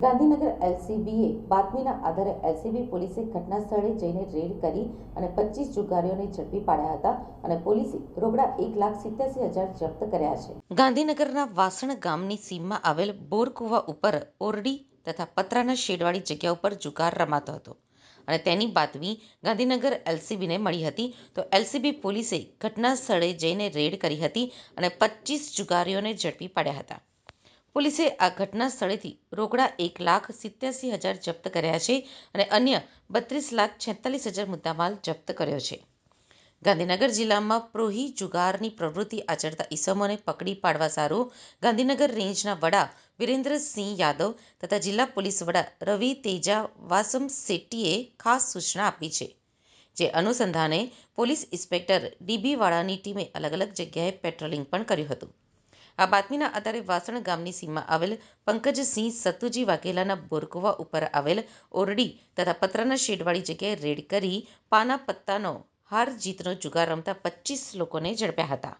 ગાંધીનગર એલસીબીએ બાતમીના આધારે એલસીબી પોલીસે ઘટના સ્થળે જઈને રેડ કરી અને 25 જુગારીઓને ઝડપી પાડ્યા હતા અને પોલીસે રોકડા 1,87,000 જપ્ત કર્યા છે. ગાંધીનગરના વાસણ ગામની સીમમાં આવેલ બોરકુવા ઉપર ઓરડી તથા પતરાના શેડવાળી જગ્યા ઉપર જુગાર રમાતો હતો અને તેની બાતમી ગાંધીનગર એલસીબીને મળી હતી. તો એલસીબી પોલીસે ઘટના સ્થળે જઈને રેડ કરી હતી અને 25 જુગારીઓને ઝડપી પાડ્યા હતા. પોલીસે આ ઘટના સ્થળેથી રોકડા 1,87,000 જપ્ત કર્યા છે અને અન્ય 32,46,000 મુદ્દામાલ જપ્ત કર્યો છે. ગાંધીનગર જિલ્લામાં પ્રોહી જુગારની પ્રવૃત્તિ આચરતા ઈસમોને પકડી પાડવા સારું ગાંધીનગર રેન્જના વડા વિરેન્દ્રસિંહ યાદવ તથા જિલ્લા પોલીસ વડા રવિ તેજા વાસમ શેટ્ટીએ ખાસ સૂચના આપી છે. જે અનુસંધાને પોલીસ ઇન્સ્પેક્ટર ડીબી વાળાની ટીમે અલગ અલગ જગ્યાએ પેટ્રોલિંગ પણ કર્યું હતું. આ બાતમીના આધારે વાસણ ગામની સીમમાં આવેલ પંકજસિંહ સતુજી વાઘેલાના બોરકુવા ઉપર આવેલ ઓરડી તથા પતરાના શેડવાળી જગ્યાએ રેડ કરી પાના પત્તાનો હાર જીતનો જુગાર રમતા 25 લોકોને ઝડપ્યા હતા.